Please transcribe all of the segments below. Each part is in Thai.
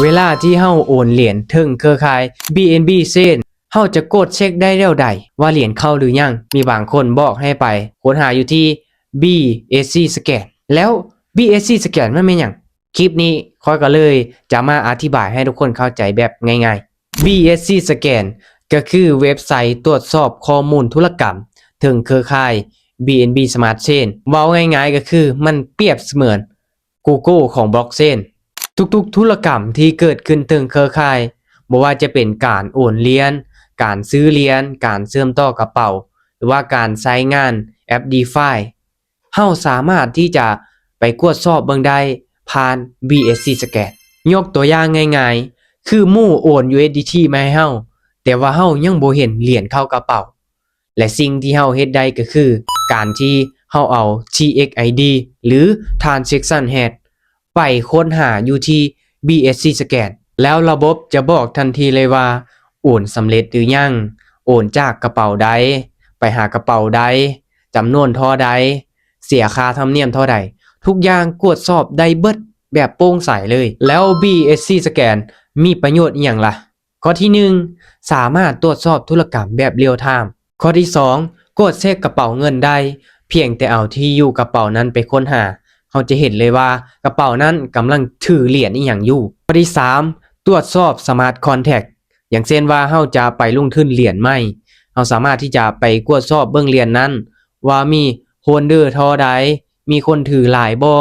เวลาที่เฮาโอนเหรียญถึงเครือข่าย BNB Chain เฮาจะกดเช็คได้แล้วใดว่าเหรียญเข้าหรือยังมีบางคนบอกให้ไปค้นหาอยู่ที่ BSC Scan แล้ว BSC Scan มันเป็นหยังคลิปนี้ข้อยก็เลยจะมาอธิบายให้ทุกคนเข้าใจแบบง่ายๆ BSC Scan ก็คือเว็บไซต์ตรวจสอบข้อมูลธุรกรรมถึงเครือข่าย BNB Smart Chain เว้าง่ายๆก็คือมันเปรียบเสมือน Google ของบล็อกเชนทุกๆธุรกรรมที่เกิดขึ้นถึงเครือข่ายบ่ว่าจะเป็นการโอนเหรียญการซื้อเหรียญการเชื่อมต่อกระเป๋าหรือว่าการใช้งานแอป DeFi เฮาสามารถที่จะไปตรวจสอบเบิ่งได้ผ่าน BSC Scan ยกตัวอย่างง่ายๆคือหมู่โอน USDT มาให้เฮาแต่ว่าเฮายังบ่เห็นเหรียญเข้ากระเป๋าและสิ่งที่เฮาเฮ็ดได้ก็คือการที่เฮาเอา TXID หรือ Transaction Head ไปค้นหาอยู่ที่ BSC Scan แล้วระบบจะบอกทันทีเลยว่าโอนสำเร็จหรือยังโอนจากกระเป๋าใดไปหากระเป๋าใดจำนวนเท่าใดเสียค่าธรรมเนียมเท่าใดทุกอย่างตรวจสอบได้เบิดแบบโปร่งใสเลยแล้ว BSC Scan มีประโยชน์อีหยังล่ะข้อที่1สามารถตรวจสอบธุรกรรมแบบเรียลไทม์ข้อที่2กดเช็คกระเป๋าเงินได้เพียงแต่เอาที่อยู่กระเป๋านั้นไปค้นหาเราจะเห็นเลยว่ากระเป๋านั้นกำลังถือเหรียญอีหยังอยู่ข้อที่3ตรวจสอบ Smart Contract อย่างเช่นว่าเราจะไปลงทุนเหรียญใหม่เราสามารถที่จะไปตรวจสอบเบิ่งเหรียญนั้นว่ามีโฮลเดอร์เท่าใดมีคนถือหลายบ่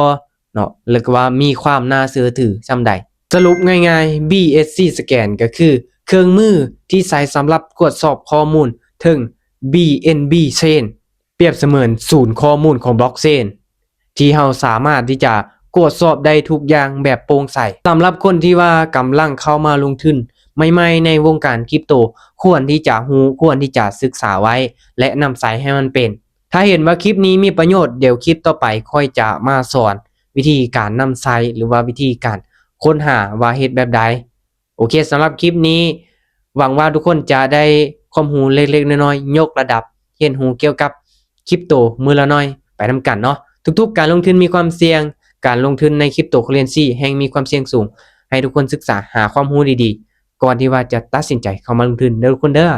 เนาะหรือว่ามีความน่าเชื่อถือส่ำใดสรุปง่ายๆ BSC Scan ก็คือเครื่องมือที่ใช้สำหรับตรวจสอบข้อมูลถึง BNB Chain เปรียบเสมือนศูนย์ข้อมูลของบล็อกเชนที่เราสามารถที่จะตรวจสอบได้ทุกอย่างแบบโปร่งใสสำหรับคนที่ว่ากำลังเข้ามาลงทุนใหม่ๆในวงการคริปโตควรที่จะรู้ควรที่จะศึกษาไว้และนำใช้ให้มันเป็นถ้าเห็นว่าคลิปนี้มีประโยชน์เดี๋ยวคลิปต่อไปค่อยจะมาสอนวิธีการนำใช้หรือว่าวิธีการค้นหาว่าเฮ็ดแบบใดโอเคสำหรับคลิปนี้หวังว่าทุกคนจะได้ความรู้เล็กๆน้อยๆยกระดับเรียนรู้เกี่ยวกับคริปโตมือละน้อยไปนำกันเนาะทุกๆการลงทุนมีความเสี่ยงการลงทุนในคริปโตเคอเรนซีแห่งมีความเสี่ยงสูงให้ทุกคนศึกษาหาความรู้ดีๆก่อนที่ว่าจะตัดสินใจเข้ามาลงทุนเด้อทุกคนเด้อ